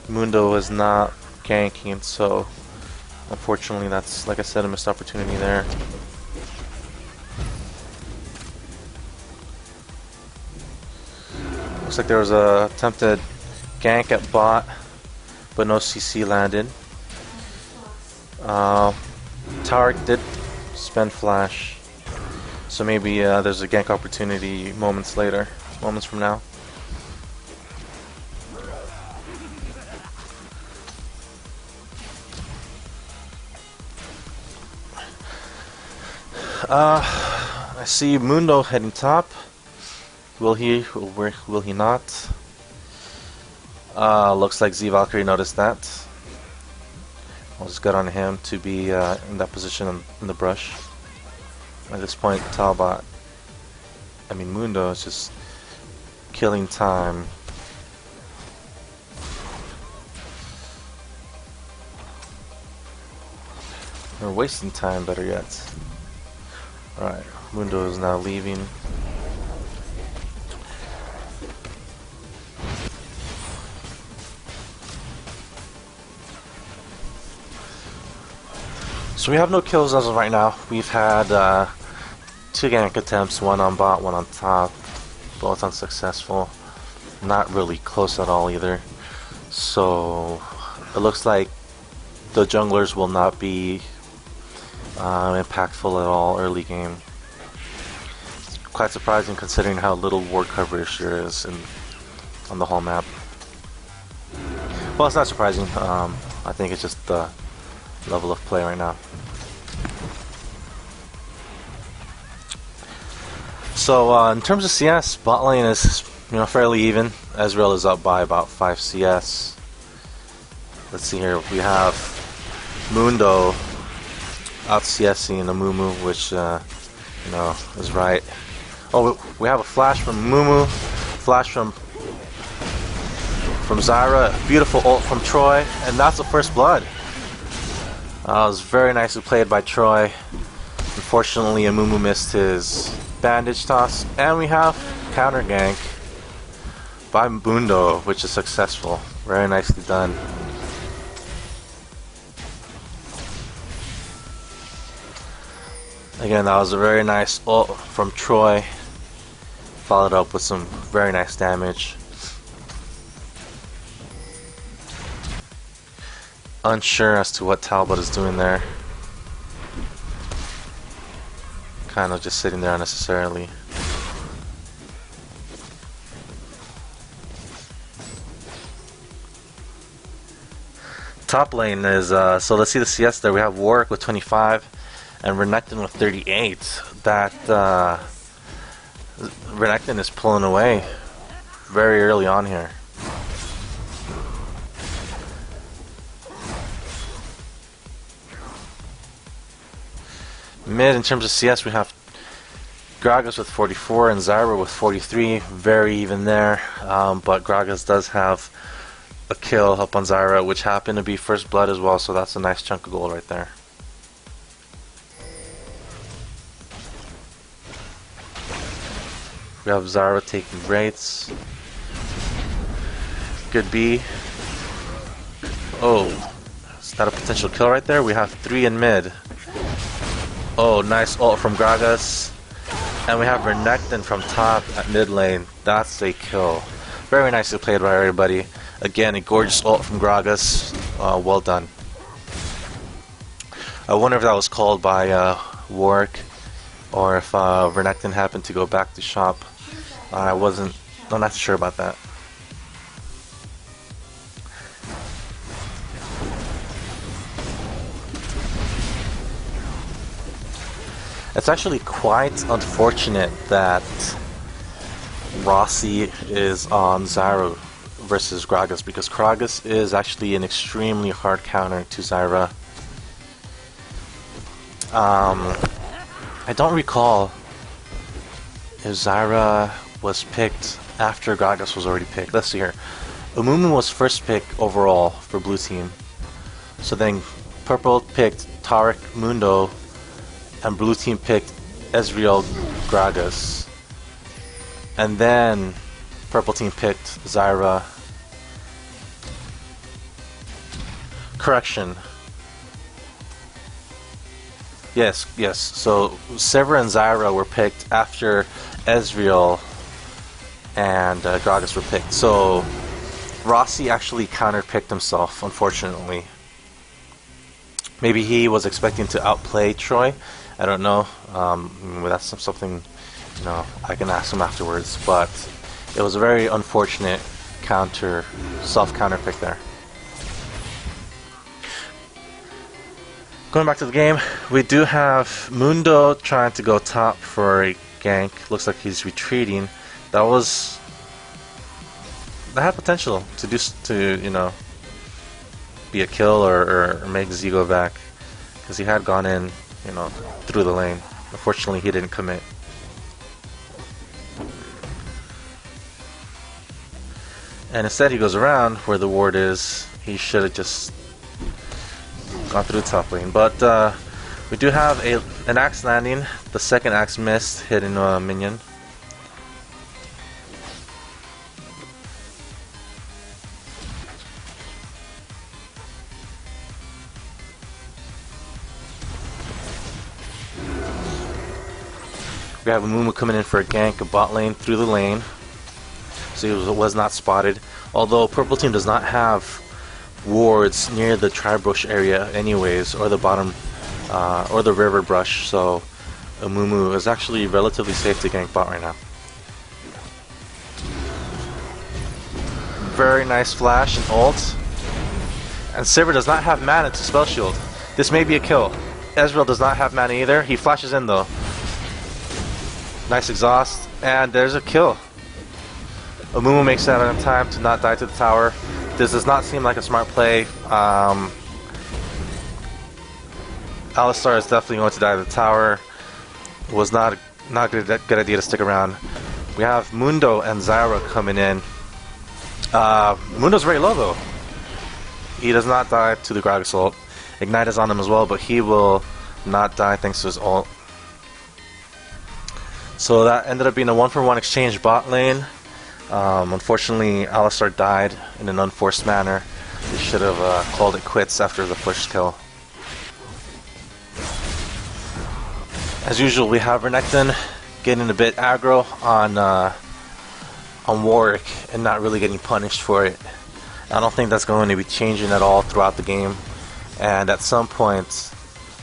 Mundo is not ganking, so unfortunately that's, like I said, a missed opportunity there. Looks like there was a attempted gank at bot, but no CC landed. Tarek did spend flash, so maybe there's a gank opportunity moments from now. I see Mundo heading top. Will he or will he not? Looks like Z Valkyrie noticed that. I'll just get on him to be in that position in the brush. At this point, Mundo is just killing time. Or wasting time, better yet. Alright, Mundo is now leaving. So we have no kills as of right now. We've had 2 gank attempts, one on bot, one on top, both unsuccessful. Not really close at all either. So it looks like the junglers will not be impactful at all early game. It's quite surprising considering how little ward coverage there is on the whole map. Well, it's not surprising. I think it's just the level of play right now. So in terms of CS, bot lane is fairly even. Ezreal is up by about 5 CS. Let's see here. We have Mundo out CSing a Mumu, which is right. Oh, we have a flash from Mumu, flash from Zyra, beautiful ult from Troy, and that's the first blood. It was very nicely played by Troy. Unfortunately, Amumu missed his bandage toss, and we have counter gank by Mundo, which is successful. Very nicely done. Again, that was a very nice ult from Troy, followed up with some very nice damage. Unsure as to what Talbot is doing there. Kind of just sitting there unnecessarily. Top lane is, so let's see the CS there. We have Warwick with 25 and Renekton with 38. That, Renekton is pulling away very early on here. Mid, in terms of CS, we have Gragas with 44 and Zyra with 43. Very even there, but Gragas does have a kill up on Zyra, which happened to be first blood as well, so that's a nice chunk of gold right there. We have Zyra taking rates. Good B. Oh, is that a potential kill right there? We have 3 in mid. Oh, nice ult from Gragas. And we have Renekton from top at mid lane. That's a kill. Very nicely played by everybody. Again, a gorgeous ult from Gragas. Well done. I wonder if that was called by Warwick, or if Renekton happened to go back to shop. I'm not sure about that. It's actually quite unfortunate that Rossi is on Zyra versus Gragas, because Gragas is actually an extremely hard counter to Zyra. I don't recall if Zyra was picked after Gragas was already picked. Let's see here. Amumu was first pick overall for blue team. So then purple picked Tarek Mundo, and blue team picked Ezreal Gragas. And then purple team picked Zyra. correction. Yes, yes. So Sever and Zyra were picked after Ezreal and Gragas were picked. So Rossi actually counterpicked himself, unfortunately. Maybe he was expecting to outplay Troy. I don't know. That's something, you know, I can ask him afterwards. But it was a very unfortunate self-counter pick there. Going back to the game, we do have Mundo trying to go top for a gank. Looks like he's retreating. That had potential to you know, be a kill or make Z go back, because he had gone in, you know, through the lane. Unfortunately, he didn't commit. And instead, he goes around where the ward is. He should have just gone through the top lane. But we do have an axe landing. The second axe missed, hitting a minion. We have a Mumu coming in for a gank, a bot lane through the lane. So he was not spotted. Although Purple Team does not have wards near the tri-brush area anyways, or the bottom, or the river brush, so a Mumu is actually relatively safe to gank bot right now. Very nice flash and ult. And Sivir does not have mana to spell shield. This may be a kill. Ezreal does not have mana either. He flashes in though. Nice exhaust, and there's a kill. Amumu makes that on time to not die to the tower. This does not seem like a smart play. Alistar is definitely going to die to the tower. It was not a good idea to stick around. We have Mundo and Zyra coming in. Mundo's very low though. He does not die to the Gragas ult. Ignite is on him as well, but he will not die thanks to his ult. So that ended up being a 1-for-1 exchange bot lane. Unfortunately, Alistar died in an unforced manner. They should have called it quits after the first kill. As usual, we have Renekton getting a bit aggro on Warwick and not really getting punished for it. I don't think that's going to be changing at all throughout the game. And at some point,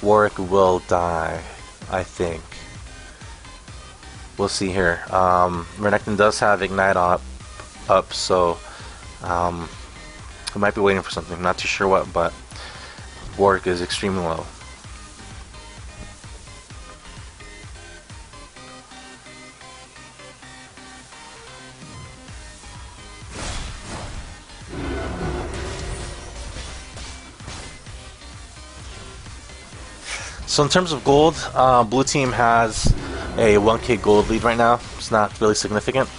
Warwick will die, I think. We'll see here. Renekton does have Ignite up, so we might be waiting for something. Not too sure what, but Warwick is extremely low. So in terms of gold, blue team has a 1k gold lead right now. It's not really significant,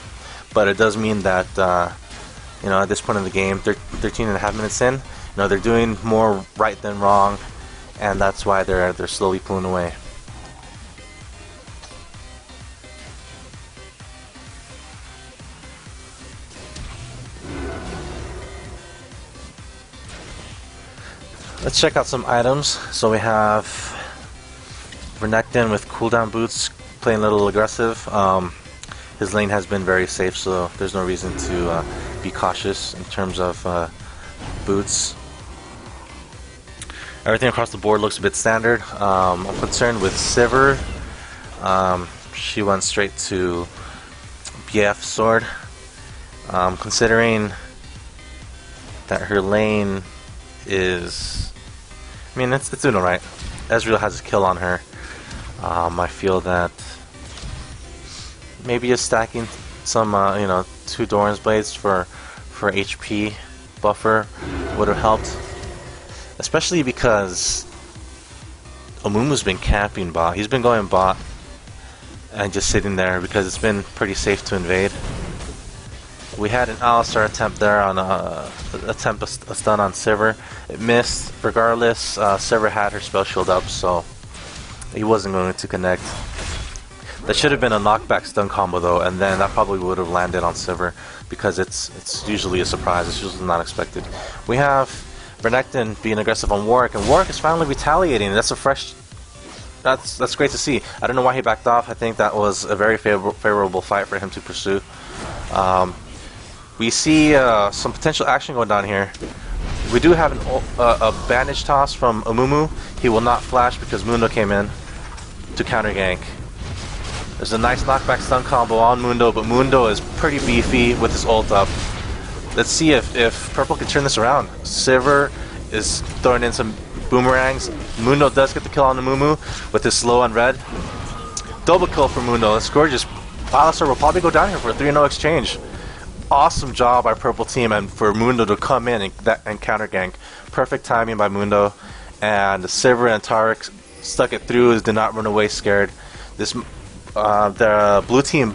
but it does mean that you know, at this point in the game, 13 and a half minutes in, you know, they're doing more right than wrong, and that's why they're slowly pulling away. Let's check out some items. So we have Renekton with cooldown boots, playing a little aggressive. His lane has been very safe, so there's no reason to be cautious in terms of boots. Everything across the board looks a bit standard. I'm concerned with Sivir. She went straight to BF sword. Considering that her lane is, I mean, it's doing alright. Ezreal has a kill on her. I feel that maybe just stacking some, you know, 2 Doran's Blades for HP buffer would have helped. Especially because Omumu's been camping bot. He's been going bot and just sitting there because it's been pretty safe to invade. We had an Alistar attempt there on a stun on Sivir. It missed. Regardless, Sivir had her spell shield up, so he wasn't going to connect. That should have been a knockback stun combo though, and then that probably would have landed on Sivir because it's usually a surprise. It's usually not expected. We have Renekton being aggressive on Warwick, and Warwick is finally retaliating. That's a fresh. That's great to see. I don't know why he backed off. I think that was a very favorable fight for him to pursue. We see some potential action going down here. We do have a bandage toss from Amumu. He will not flash because Mundo came in to counter gank. There's a nice knockback stun combo on Mundo, but Mundo is pretty beefy with his ult up. Let's see if Purple can turn this around. Sivir is throwing in some boomerangs. Mundo does get the kill on Amumu with his slow on red. Double kill for Mundo. That's gorgeous. Alistar will probably go down here for a 3-0 exchange. Awesome job by Purple Team and for Mundo to come in and counter gank. Perfect timing by Mundo. And Sivir and Taric stuck it through, did not run away scared. The blue team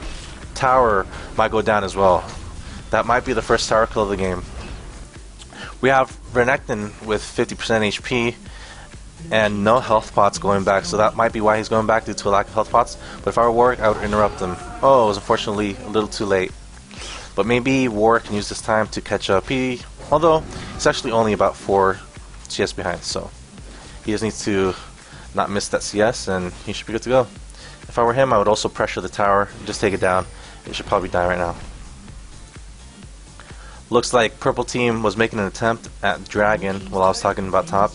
tower might go down as well. That might be the first tower kill of the game. We have Renekton with 50% HP and no health pots going back, so that might be why he's going back due to a lack of health pots. But if I were Warwick, I would interrupt him. Oh, it was unfortunately a little too late. But maybe Warwick can use this time to catch up. Although it's actually only about 4 CS behind, so he just needs to not miss that CS and he should be good to go. If I were him, I would also pressure the tower, just take it down. It should probably die right now. Looks like Purple Team was making an attempt at Dragon while I was talking about top,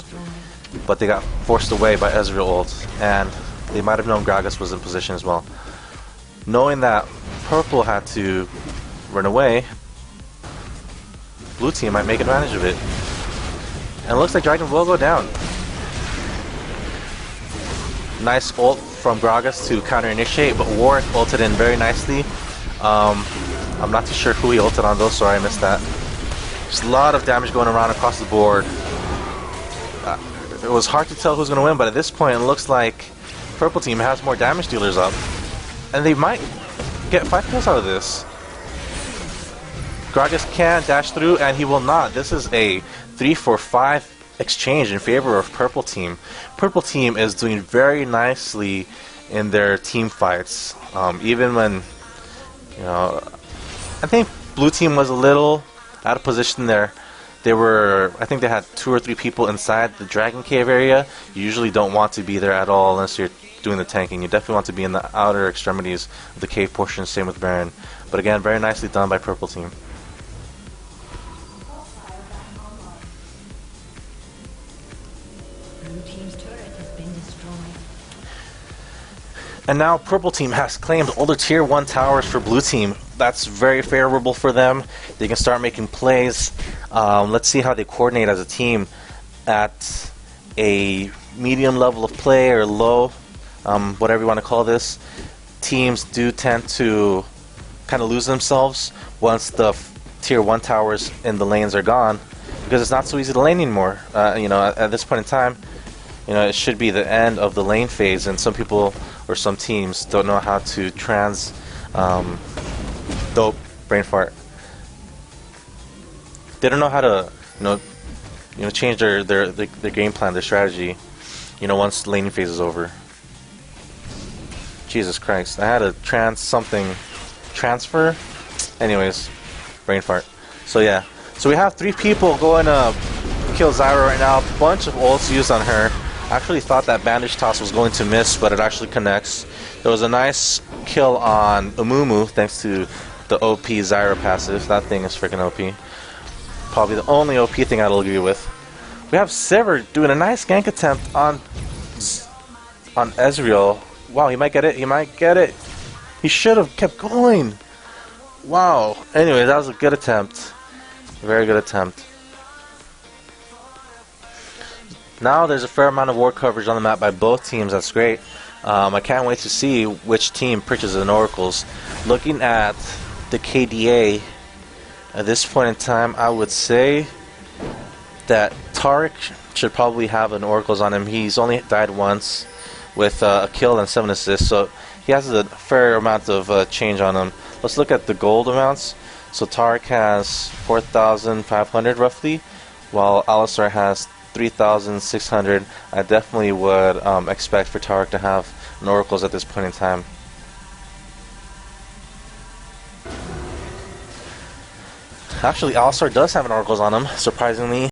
but they got forced away by Ezreal ult, and they might have known Gragas was in position as well. Knowing that Purple had to run away, Blue Team might make advantage of it. And it looks like Dragon will go down. Nice ult from Gragas to counter initiate, but Warwick ulted in very nicely. I'm not too sure who he ulted on though, sorry I missed that. There's a lot of damage going around across the board. It was hard to tell who's going to win, but at this point it looks like Purple Team has more damage dealers up. And they might get 5 kills out of this. Gragas can dash through, and he will not. This is a 3-4-5 exchange in favor of Purple Team. Purple Team is doing very nicely in their team fights. Even when, you know, I think Blue Team was a little out of position there. I think they had 2 or 3 people inside the Dragon Cave area. You usually don't want to be there at all unless you're doing the tanking. You definitely want to be in the outer extremities of the cave portion, same with Baron. But again, very nicely done by Purple Team. And now Purple Team has claimed all the Tier 1 towers for Blue Team. That's very favorable for them. They can start making plays. Let's see how they coordinate as a team at a medium level of play or low, whatever you want to call this. Teams do tend to kind of lose themselves once the Tier 1 towers in the lanes are gone, because it's not so easy to lane anymore. At this point in time, it should be the end of the lane phase, and some people or some teams don't know how to dope brain fart. They don't know how to change their game plan, their strategy, once the laning phase is over. Jesus Christ, I had a transfer. Anyways, brain fart. So yeah, so we have 3 people going to kill Zyra right now. Bunch of ults used on her. I actually thought that bandage toss was going to miss, but it actually connects. There was a nice kill on Amumu thanks to the OP Zyra passive. That thing is freaking OP. Probably the only OP thing I'll agree with. We have Sivir doing a nice gank attempt on Ezreal. Wow, he might get it. He might get it. He should have kept going. Wow. Anyway, that was a good attempt. Very good attempt. Now there's a fair amount of war coverage on the map by both teams. That's great. I can't wait to see which team purchases an Oracles. Looking at the KDA at this point in time, I would say that Taric should probably have an Oracles on him. He's only died once with a kill and 7 assists, so he has a fair amount of change on him. Let's look at the gold amounts. So Taric has 4,500 roughly, while Alistar has 3,600. I definitely would expect for Taric to have an Oracles at this point in time. Actually, Alistar does have an Oracles on him, surprisingly.